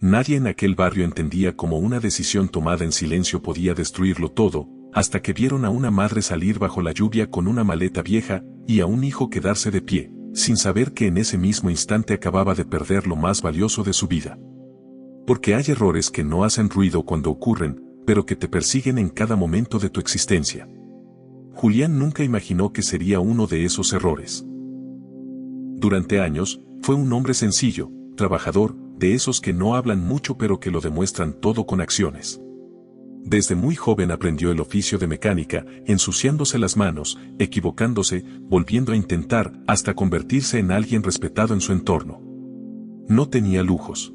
Nadie en aquel barrio entendía cómo una decisión tomada en silencio podía destruirlo todo, hasta que vieron a una madre salir bajo la lluvia con una maleta vieja, y a un hijo quedarse de pie, sin saber que en ese mismo instante acababa de perder lo más valioso de su vida. Porque hay errores que no hacen ruido cuando ocurren, pero que te persiguen en cada momento de tu existencia. Julián nunca imaginó que sería uno de esos errores. Durante años, fue un hombre sencillo, trabajador, de esos que no hablan mucho pero que lo demuestran todo con acciones. Desde muy joven aprendió el oficio de mecánica, ensuciándose las manos, equivocándose, volviendo a intentar, hasta convertirse en alguien respetado en su entorno. No tenía lujos.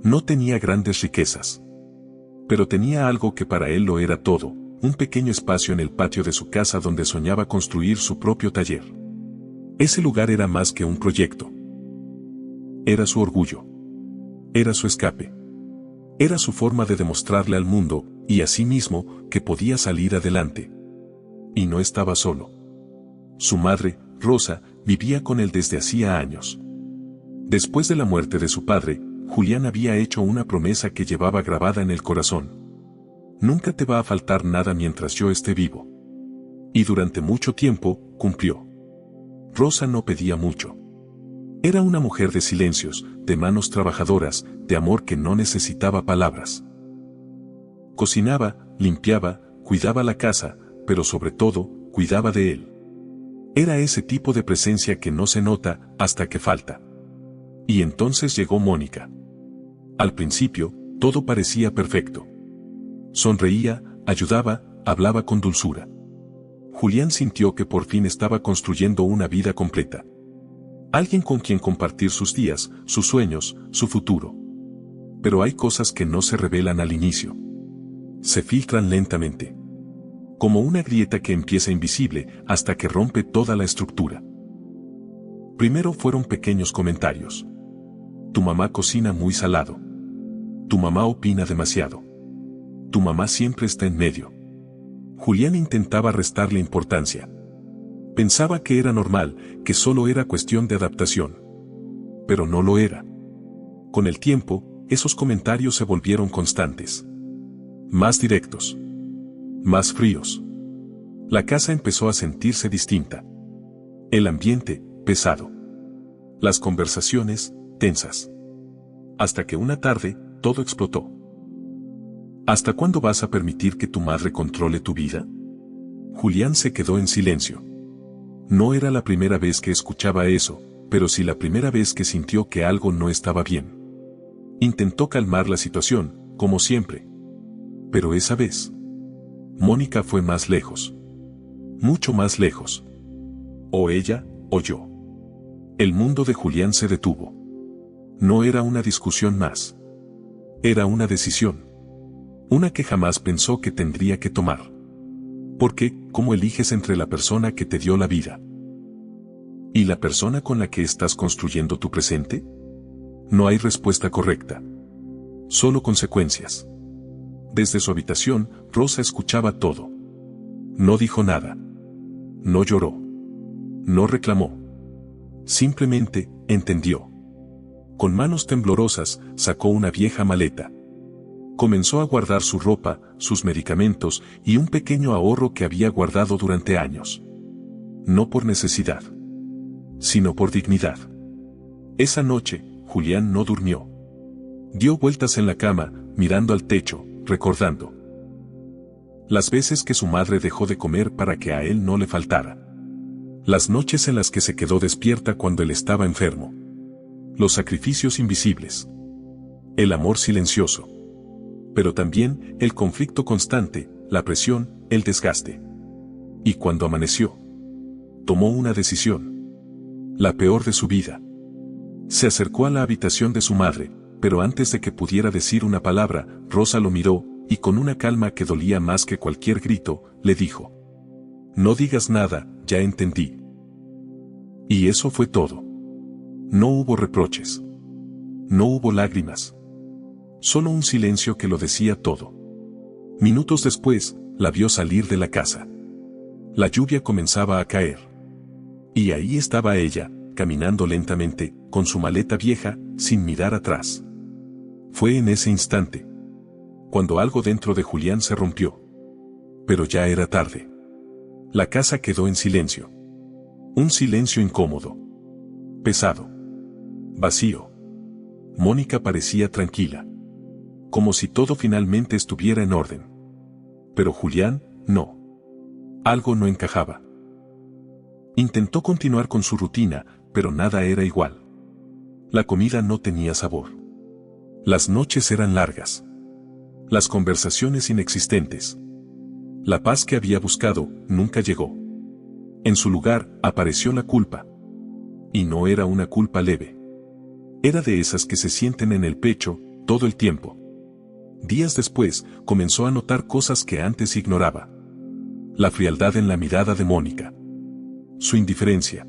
No tenía grandes riquezas. Pero tenía algo que para él lo era todo, un pequeño espacio en el patio de su casa donde soñaba construir su propio taller. Ese lugar era más que un proyecto. Era su orgullo. Era su escape. Era su forma de demostrarle al mundo, y a sí mismo, que podía salir adelante. Y no estaba solo. Su madre, Rosa, vivía con él desde hacía años. Después de la muerte de su padre, Julián había hecho una promesa que llevaba grabada en el corazón. Nunca te va a faltar nada mientras yo esté vivo. Y durante mucho tiempo, cumplió. Rosa no pedía mucho. Era una mujer de silencios, de manos trabajadoras, de amor que no necesitaba palabras. Cocinaba, limpiaba, cuidaba la casa, pero sobre todo, cuidaba de él. Era ese tipo de presencia que no se nota hasta que falta. Y entonces llegó Mónica. Al principio, todo parecía perfecto. Sonreía, ayudaba, hablaba con dulzura. Julián sintió que por fin estaba construyendo una vida completa. Alguien con quien compartir sus días, sus sueños, su futuro. Pero hay cosas que no se revelan al inicio. Se filtran lentamente. Como una grieta que empieza invisible hasta que rompe toda la estructura. Primero fueron pequeños comentarios. Tu mamá cocina muy salado. Tu mamá opina demasiado. Tu mamá siempre está en medio. Julián intentaba restarle importancia. Pensaba que era normal, que solo era cuestión de adaptación. Pero no lo era. Con el tiempo, esos comentarios se volvieron constantes. Más directos. Más fríos. La casa empezó a sentirse distinta. El ambiente, pesado. Las conversaciones, tensas. Hasta que una tarde, todo explotó. ¿Hasta cuándo vas a permitir que tu madre controle tu vida? Julián se quedó en silencio. No era la primera vez que escuchaba eso, pero sí la primera vez que sintió que algo no estaba bien. Intentó calmar la situación, como siempre. Pero esa vez, Mónica fue más lejos. Mucho más lejos. O ella, o yo. El mundo de Julián se detuvo. No era una discusión más. Era una decisión. Una que jamás pensó que tendría que tomar. Porque, ¿cómo eliges entre la persona que te dio la vida y la persona con la que estás construyendo tu presente? No hay respuesta correcta. Solo consecuencias. Desde su habitación, Rosa escuchaba todo. No dijo nada. No lloró. No reclamó. Simplemente, entendió. Con manos temblorosas, sacó una vieja maleta. Comenzó a guardar su ropa, sus medicamentos y un pequeño ahorro que había guardado durante años. No por necesidad, sino por dignidad. Esa noche, Julián no durmió. Dio vueltas en la cama, mirando al techo, recordando las veces que su madre dejó de comer para que a él no le faltara. Las noches en las que se quedó despierta cuando él estaba enfermo. Los sacrificios invisibles. El amor silencioso. Pero también el conflicto constante, la presión, el desgaste. Y cuando amaneció, tomó una decisión. La peor de su vida. Se acercó a la habitación de su madre, pero antes de que pudiera decir una palabra, Rosa lo miró, y con una calma que dolía más que cualquier grito, le dijo: no digas nada, ya entendí. Y eso fue todo. No hubo reproches. No hubo lágrimas. Solo un silencio que lo decía todo. Minutos después, la vio salir de la casa. La lluvia comenzaba a caer. Y ahí estaba ella, caminando lentamente, con su maleta vieja, sin mirar atrás. Fue en ese instante cuando algo dentro de Julián se rompió. Pero ya era tarde. La casa quedó en silencio. Un silencio incómodo, pesado, vacío. Mónica parecía tranquila, como si todo finalmente estuviera en orden. Pero Julián, no. Algo no encajaba. Intentó continuar con su rutina, pero nada era igual. La comida no tenía sabor. Las noches eran largas. Las conversaciones inexistentes. La paz que había buscado nunca llegó. En su lugar apareció la culpa. Y no era una culpa leve. Era de esas que se sienten en el pecho todo el tiempo. Días después comenzó a notar cosas que antes ignoraba. La frialdad en la mirada de Mónica. Su indiferencia.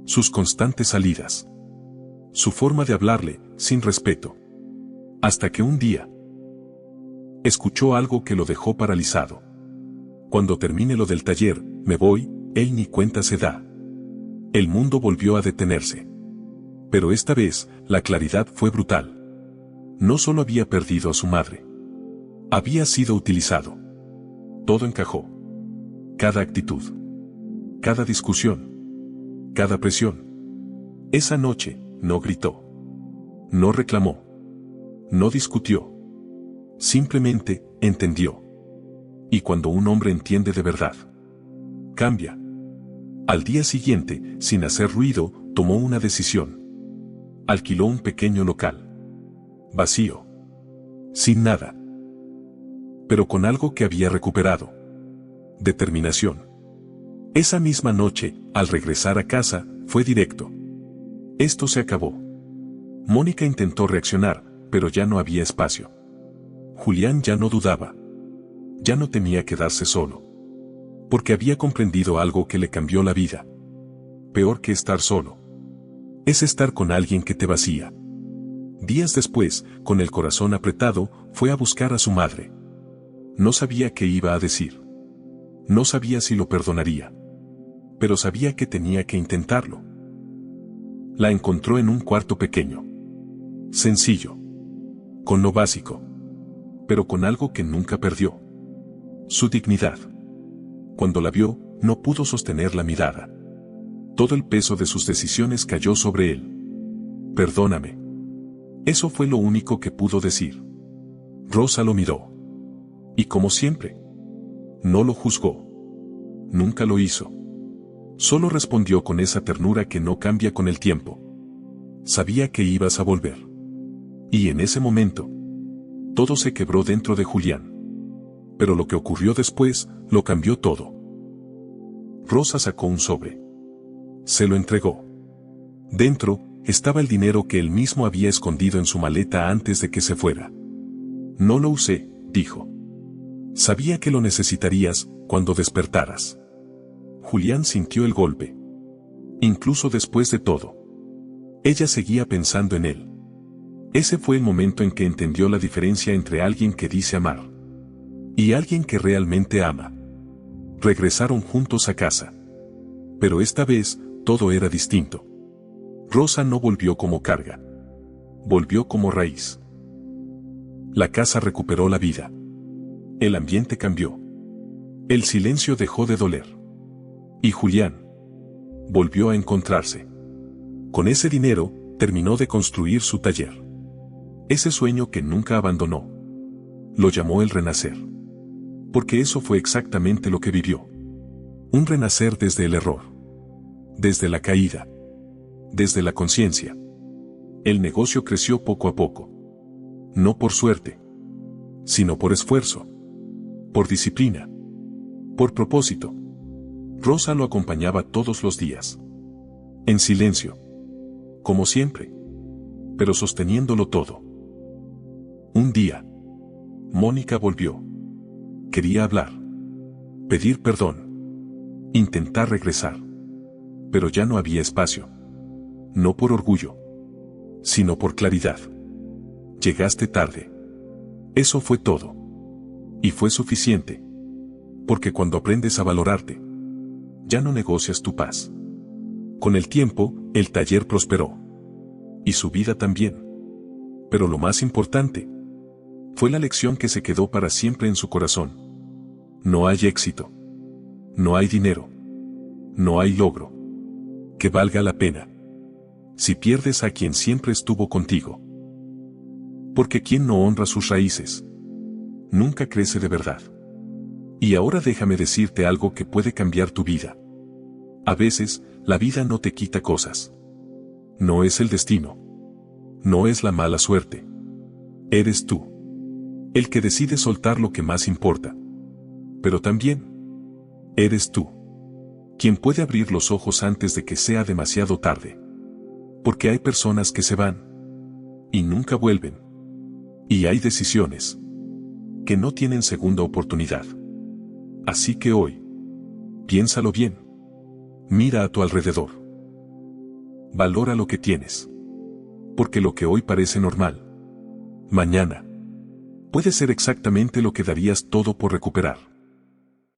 Sus constantes salidas. Su forma de hablarle sin respeto. Hasta que un día escuchó algo que lo dejó paralizado. Cuando termine lo del taller, me voy, él ni cuenta se da. El mundo volvió a detenerse. Pero esta vez, la claridad fue brutal. No solo había perdido a su madre. Había sido utilizado. Todo encajó. Cada actitud. Cada discusión. Cada presión. Esa noche, no gritó. No reclamó. No discutió. Simplemente, entendió. Y cuando un hombre entiende de verdad, cambia. Al día siguiente, sin hacer ruido, tomó una decisión. Alquiló un pequeño local. Vacío. Sin nada. Pero con algo que había recuperado. Determinación. Esa misma noche, al regresar a casa, fue directo. Esto se acabó. Mónica intentó reaccionar, pero ya no había espacio. Julián ya no dudaba. Ya no tenía que quedarse solo. Porque había comprendido algo que le cambió la vida. Peor que estar solo es estar con alguien que te vacía. Días después, con el corazón apretado, fue a buscar a su madre. No sabía qué iba a decir. No sabía si lo perdonaría. Pero sabía que tenía que intentarlo. La encontró en un cuarto pequeño. Sencillo. Con lo básico. Pero con algo que nunca perdió. Su dignidad. Cuando la vio, no pudo sostener la mirada. Todo el peso de sus decisiones cayó sobre él. Perdóname. Eso fue lo único que pudo decir. Rosa lo miró. Y como siempre, no lo juzgó. Nunca lo hizo. Solo respondió con esa ternura que no cambia con el tiempo. Sabía que ibas a volver. Y en ese momento, todo se quebró dentro de Julián. Pero lo que ocurrió después, lo cambió todo. Rosa sacó un sobre. Se lo entregó. Dentro, estaba el dinero que él mismo había escondido en su maleta antes de que se fuera. No lo usé, dijo. Sabía que lo necesitarías cuando despertaras. Julián sintió el golpe. Incluso después de todo. Ella seguía pensando en él. Ese fue el momento en que entendió la diferencia entre alguien que dice amar y alguien que realmente ama. Regresaron juntos a casa. Pero esta vez, todo era distinto. Rosa no volvió como carga. Volvió como raíz. La casa recuperó la vida. El ambiente cambió. El silencio dejó de doler. Y Julián volvió a encontrarse. Con ese dinero, terminó de construir su taller. Ese sueño que nunca abandonó. Lo llamó el renacer. Porque eso fue exactamente lo que vivió. Un renacer desde el error. Desde la caída. Desde la conciencia. El negocio creció poco a poco. No por suerte. Sino por esfuerzo. Por disciplina. Por propósito. Rosa lo acompañaba todos los días. En silencio. Como siempre. Pero sosteniéndolo todo. Un día. Mónica volvió. Quería hablar. Pedir perdón. Intentar regresar. Pero ya no había espacio. No por orgullo. Sino por claridad. Llegaste tarde. Eso fue todo. Y fue suficiente. Porque cuando aprendes a valorarte, ya no negocias tu paz. Con el tiempo, el taller prosperó. Y su vida también. Pero lo más importante fue la lección que se quedó para siempre en su corazón. No hay éxito. No hay dinero. No hay logro que valga la pena si pierdes a quien siempre estuvo contigo. Porque quien no honra sus raíces nunca crece de verdad. Y ahora déjame decirte algo que puede cambiar tu vida. A veces, la vida no te quita cosas. No es el destino. No es la mala suerte. Eres tú el que decide soltar lo que más importa. Pero también eres tú quien puede abrir los ojos antes de que sea demasiado tarde. Porque hay personas que se van y nunca vuelven. Y hay decisiones que no tienen segunda oportunidad. Así que hoy, piénsalo bien. Mira a tu alrededor. Valora lo que tienes. Porque lo que hoy parece normal, mañana puede ser exactamente lo que darías todo por recuperar.